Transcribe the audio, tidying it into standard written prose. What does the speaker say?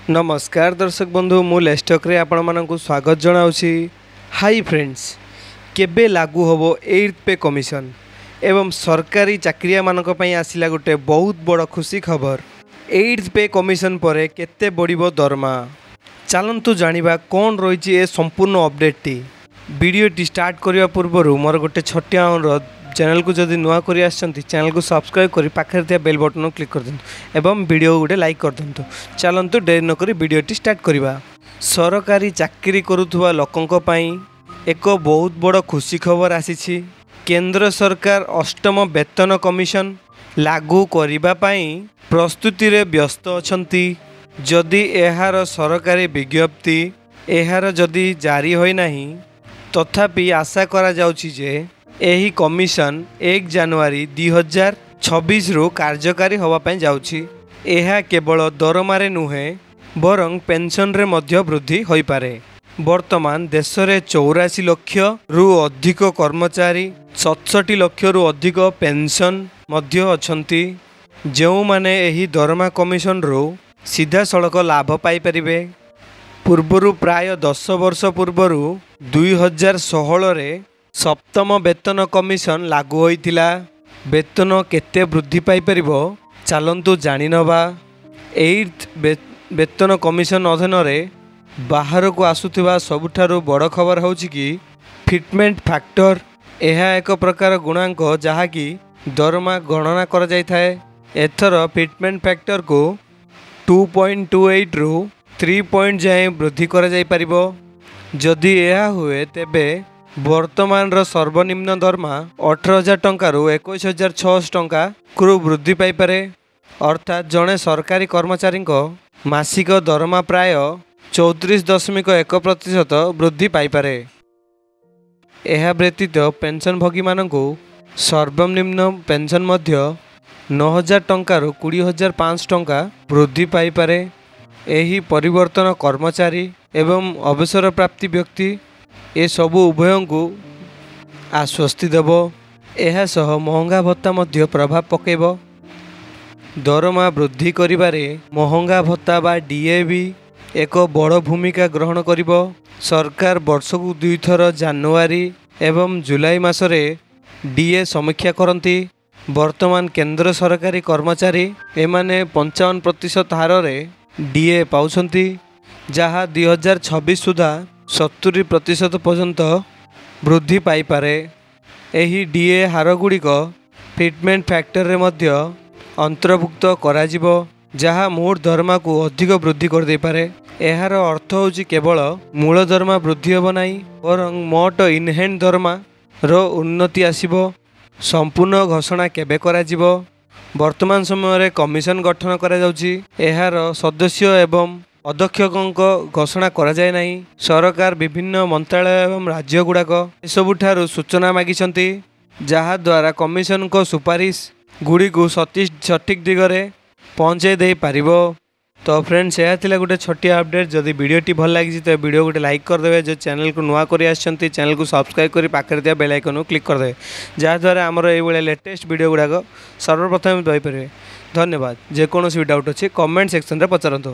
नमस्कार दर्शक बंधु मु लेस्टक रे आपण मानकु स्वागत जनाउछि। हाई फ्रेंड्स, केबे लागू होबो 8th पे कमिशन एवं सरकारी चाकरिया मानक पई आसिला गोटे बहुत बड़ खुशी खबर। 8th पे कमिशन परे केते बड़िबो दरमा, चलंतु जानिबा कोन रहिछि ए संपूर्ण update T. Video T start करिया पूर्व मोर गोटे छोटिया अनुरोध, चैनल को जदि नुआ करी आछंती चैनल को सब्सक्राइब करी पाखरे थिया बेल बटन क्लिक कर दिंतु एवं वीडियो गोटे लाइक कर दिंतु। चलंतु देर न करी वीडियो टी स्टार्ट करिबा। सरकारी चाकरी करुथुवा लोकंक पई एक बहुत बड़ खुशी खबर आसीछि। केंद्र सरकार 8म वेतन कमिशन लागू करिबा पई प्रस्तुति रे व्यस्त अछंती। जदि एहार सरकारी विज्ञप्ति एहार जदि जारी होई नाही, तथापि आशा करा जाउछि जे एही कमिशन 1 जनवरी 2026 रु कार्यकारी होवा पई जाउछि। एहा केवल दरमारे नुहे बरं पेंशन रे मध्य वृद्धि होई पारे। वर्तमान देश रे 84 लाख रु अधिक कर्मचारी, 67 लाख रु अधिक पेंशन मध्य अछंती, जेउ माने एही दरमा कमिशन रु सीधा सड़क लाभ पाई परिबे। पूर्वरु प्राय 10 वर्ष पूर्वरु 2016 रे 7म वेतन कमिशन लागू होइतिला। वेतन केते वृद्धि पाई परिबो चलंतु जानि नबा। 8th वेतन कमिशन अधीन रे बाहर को आसुथिबा सबुठारु बड़ खबर होउछि कि फिटमेंट फैक्टर। एहा एक प्रकार गुणांक जहाँकि दरमा गणना कर जाय थाए। एथर फिटमेंट फैक्टर को 2.28 रु 3 पॉइंट जाए वृद्धि कर जाय परिबो। जदि एहा हुए तेबे वर्तमान सर्वनिम्न दरमा 18,000 टंका रु 21,600 टंका को वृद्धि पाई पारे। अर्थात जड़े सरकारी कर्मचारी मासिक दरमा प्राय 34.1% वृद्धि पाई पारे। एहा व्यतीत पेंशन भोगी मानकु सर्वनिम्न पेंशन मध्य 9,000 टंका रु 20,500 टंका वृद्धि पाई पारे। एही परिवर्तन कर्मचारी एवं अवसर प्राप्ति व्यक्ति ए सबु उभयों को आश्वस्ति देव। एहा सह महंगा भत्ता मध्य प्रभाव पकेब। दरमा वृद्धि करिबारे महंगा भत्ता बा डीए एक बड़ भूमिका ग्रहण करिब। सरकार वर्ष को 2 थर जनवरी एवं जुलाई मासरे डीए समीक्षा करती। वर्तमान केंद्र सरकारी कर्मचारी एमाने 55% हार रे डीए पाउछंती, जहाँ 2026 सुधा 70% पर्यंत वृद्धि पाई पारे। एही डीए हार गुड़िक फिटमेंट फैक्टर रे मध्य अंतर्भुक्त कराजिबो, जहाँ मूल दरमा को अधिक वृद्धि कर दे पारे। एहार अर्थ होछि केवल मूल दरमा वृद्धि होब नाही, बरं मोट इनहैंड दरमा रो उन्नति आसीबो। संपूर्ण घोषणा केबे कराजिबो? वर्तमान समय रे कमिशन गठन करा जाउछि। एहार सदस्य एवं अध्यक्षों घोषणा करा जाय नाही। सरकार विभिन्न मंत्रालय एवं राज्य गुड़ाक सबुठारु सूचना मागिछंती, जहा द्वारा कमिशन को सुपारिश गुड़ी को सठिक दिगरे पहुँचे दे पारिबो। तो फ्रेंड्स, यह थिला गोटे छोटिया अपडेट। जदि वीडियोटी भल लगी तो वीडियो गोटे लाइक करदे। जो चैनल को नुआ करी आछंती चैनल को सब्सक्राइब करी पाखरे दिया बेल आइकन को क्लिक करदे, जहाँ द्वारा आमर ये लेटेस्ट वीडियो गुड़ाक सर्वप्रथम पाइपर। धन्यवाद। जेकोसी डाउट अच्छे कमेंट सेक्शन रे पचारंतु।